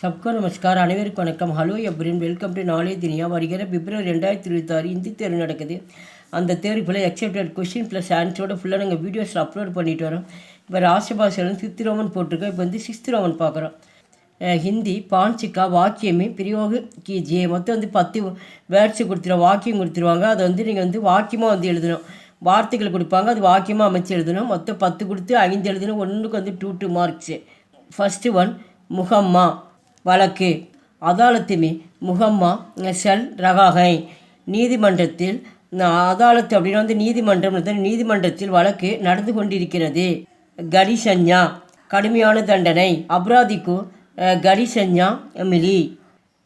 सबको नमस्कार அனைவருக்கும் வணக்கம். ஹலோ எப்ரின் வெல்கம் டு நாலேஜ் துனியா. வருகிற பிப்ரவரி 2026 இந்தி தேர்வு நடக்குது. அந்த தேர்வு ஃபுல்லாக எக்ஸப்டட் கொஸ்டின் ப்ளஸ் ஆன்சரோட ஃபுல்லாக நாங்கள் வீடியோஸில் அப்லோட் பண்ணிட்டு வரோம். இப்போ ராசி பாஷையில் 5th ரோமன் போட்டிருக்கோம். இப்போ 6th ரோமன் பார்க்குறோம். ஹிந்தி பாஞ்சிக்கா வாக்கியமே பிரயோக கீஜியே. மொத்தம் 10 வேர்ட்ஸு கொடுத்துருவோம், வாக்கியம் கொடுத்துருவாங்க. அதை நீங்கள் வாக்கியமாக எழுதணும். வார்த்தைகள் கொடுப்பாங்க, அது வாக்கியமாக அமைச்சு எழுதணும். மொத்தம் 10 கொடுத்து 5 எழுதணும். ஒன்றுக்கு 2 மார்க்ஸு. ஃபஸ்ட்டு ஒன் முகம்மா வழக்கு. அதாலத்து में முகம்மா செல் ரகாகை. நீதிமன்றத்தில் அதாலத்து அப்படின்னா நீதிமன்றம். நீதிமன்றத்தில் வழக்கு நடந்து கொண்டிருக்கிறது. கடி சஞ்ஞா கடுமையான தண்டனை. அபராதிக்கு கடி சஞ்ஞா மிலி.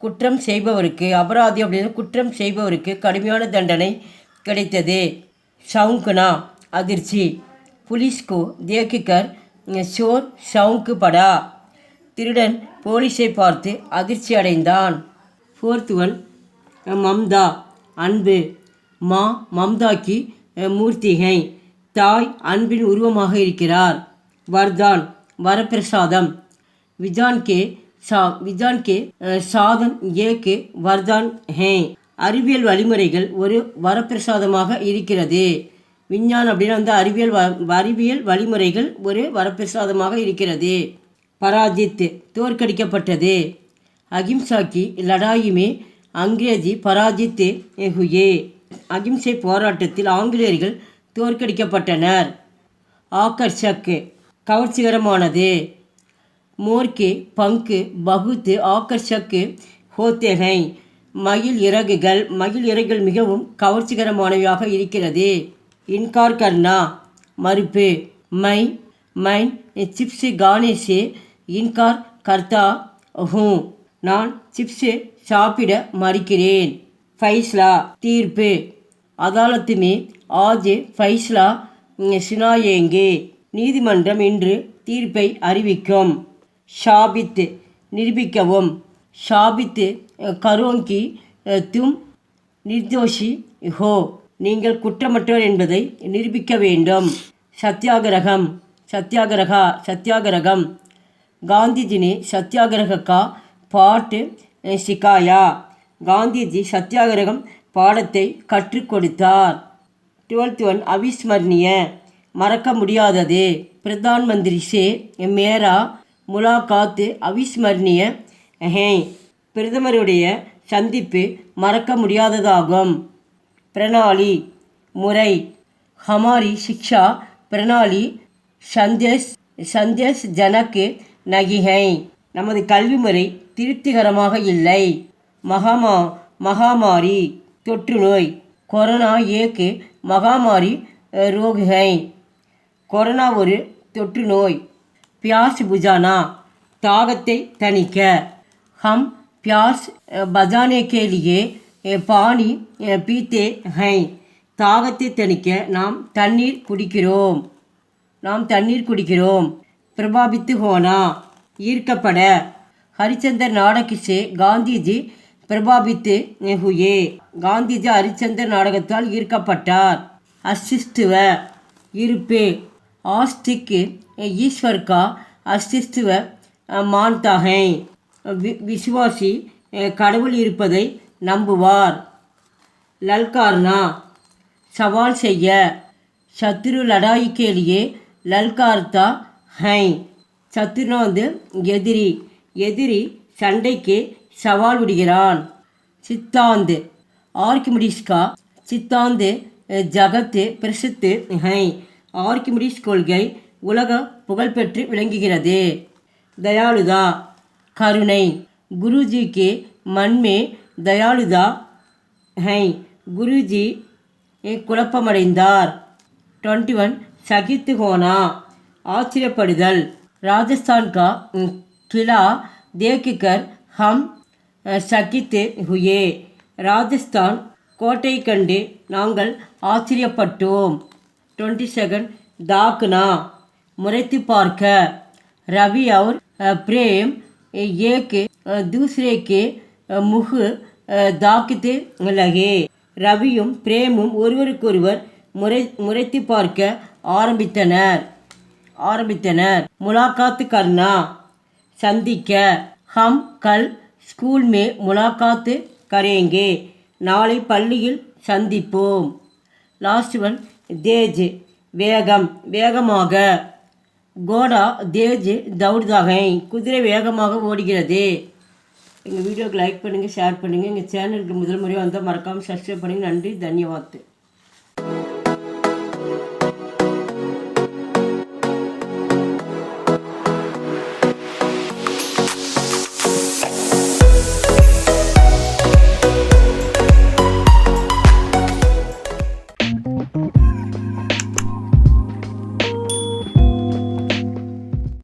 குற்றம் செய்பவருக்கு, அபராதி அப்படின்னு குற்றம் செய்பவருக்கு கடுமையான தண்டனை கிடைத்தது. ஷவுக்குனா அதிர்ச்சி. புலிஸ்கு தேக்கிக்கர் சோர் ஷவுக்கு படா. திருடன் போலீஸை பார்த்து அதிர்ச்சி அடைந்தான். 4th ஒன் மம்தா அன்பு. மம்தாக்கி மூர்த்திகை. தாய் அன்பின் உருவமாக இருக்கிறார். வர்தான் வரப்பிரசாதம். விஜான் கே சாதன் ஏக்கு வர்தான் ஹே. அறிவியல் வழிமுறைகள் ஒரு வரப்பிரசாதமாக இருக்கிறது. விஞ்ஞானம் அப்படின்னா அறிவியல் வழிமுறைகள் ஒரு வரப்பிரசாதமாக இருக்கிறது. பராஜித் தோற்கடிக்கப்பட்டது. அகிம்சாக்கி லடாயுமே அங்கிரேஜி பராஜித் ஹுயே. அகிம்சை போராட்டத்தில் ஆங்கிலேயர்கள் தோற்கடிக்கப்பட்டனர். ஆக்கர்ஷக் கவர்ச்சிகரமானது. மோர்கே பங்கு பகுத் ஆக்கர்ஷக் ஹோத்தேகை. மயில் இறகுகள் மிகவும் கவர்ச்சிகரமானவையாக இருக்கிறது. இன்கார் கர்னா மறுப்பு. மைன் சிப்ஸ் கானே சே இன்கார் கர்த்தா ஹூ. நான் சிப்ஸு சாப்பிட மறுக்கிறேன். ஃபைஸ்லா தீர்ப்பு. அதாலத்து में आज ஃபைஸ்லா சுனாயேங்கே. நீதிமன்றம் இன்று தீர்ப்பை அறிவிக்கும். ஷாபித் நிரூபிக்கவும். ஷாபித் கரோங்கி தும் நிர்தோஷி ஹோ. நீங்கள் குற்றமற்றவர் என்பதை நிரூபிக்க வேண்டும். சத்தியாகிரகம். காந்திஜி ने सत्याग्रह का पाठ सिखाया. காந்திஜி சத்தியாகிரகம் பாடத்தை கற்றுக் கொடுத்தார். 12th ஒன் அவிஸ்மரணிய மறக்க முடியாதது. பிரதான் மந்திரி சே மேரா முலாகாத் அவிஸ்மரணிய ஹே. பிரதமருடைய சந்திப்பு மறக்க முடியாததாகும். பிரணாலி முறை. ஹமாரி சிக்ஷா பிரணாலி சந்தேஷ் ஜனக்கு நகிகை. நமது கல்வி முறை திருப்திகரமாக இல்லை. மகாமாரி தொற்று நோய். கொரோனா ஏக்கு மகாமாரி ரோகை. கொரோனா ஒரு தொற்று நோய். பியாஸ் புஜானா தாகத்தை தணிக்க. ஹம் பியாஸ் பஜானே கே லியே பானி பீத்தே ஹை. தாகத்தை தணிக்க நாம் தண்ணீர் குடிக்கிறோம். பிரபாபித்து ஹோனா ஈர்க்கப்பட. ஹரிச்சந்தர் நாடக சே காந்திஜி பிரபாபித்து ஹுயே. காந்திஜி ஹரிச்சந்தர் நாடகத்தால் ஈர்க்கப்பட்டார். அஸ்திஸ்துவ இருப்பு. ஆஸ்திக் ஈஸ்வர் கா அஸ்திஸ்துவ மான்தா ஹை. விசுவாசி கடவுள் இருப்பதை நம்புவார். லல்கார்னா சவால் செய்ய. சத்ரு லடாயி கே லியே லல்கார்த்தா ஹை. சத்ருனா எதிரி சண்டைக்கு சவால் விடுகிறான். சித்தாந்த் ஆர்கிமிடிஸ் கா சித்தாந்த் ஜகத் பிரசித்து ஹை. ஆர்கிமிடிஸ் கொள்கை உலக புகழ்பெற்று விளங்குகிறது. தயாளுதா கருணை. குருஜி கே மன்மே தயாளுதா ஹை. குருஜி குழப்பமடைந்தார். 21 சகித்து ஹோனா ஆச்சரியப்படுதல். ராஜஸ்தான் கா கிலா தேக்கிக்கர் ஹம் சகித் ஹுயே. ராஜஸ்தான் கோட்டை கண்டு நாங்கள் ஆச்சரியப்பட்டோம். 22 தாக்னா முறைத்து பார்க்க. ரவி और प्रेम एक दूसरे के मुँह दाकते लगे. ரவியும் பிரேமும் ஒருவருக்கொருவர் முறைத்து பார்க்க ஆரம்பித்தனர். முலாகாத்து கர்னா சந்திக்க. ஹம் கல் ஸ்கூல் மே முலாகாத்து கரேங்கே, நாளை பள்ளியில் சந்திப்போம். லாஸ்ட் ஒன் தேஜ், வேகம் வேகமாக. கோடா தேஜ் தௌட்தாகை, குதிரை வேகமாக ஓடுகிறது. எங்கள் வீடியோக்கு லைக் பண்ணுங்கள், ஷேர் பண்ணுங்கள். எங்கள் சேனலுக்கு முதல் முறையாக வந்தால் மறக்காமல் சப்ஸ்கிரைப் பண்ணுங்கள். நன்றி, தன்யவாத்.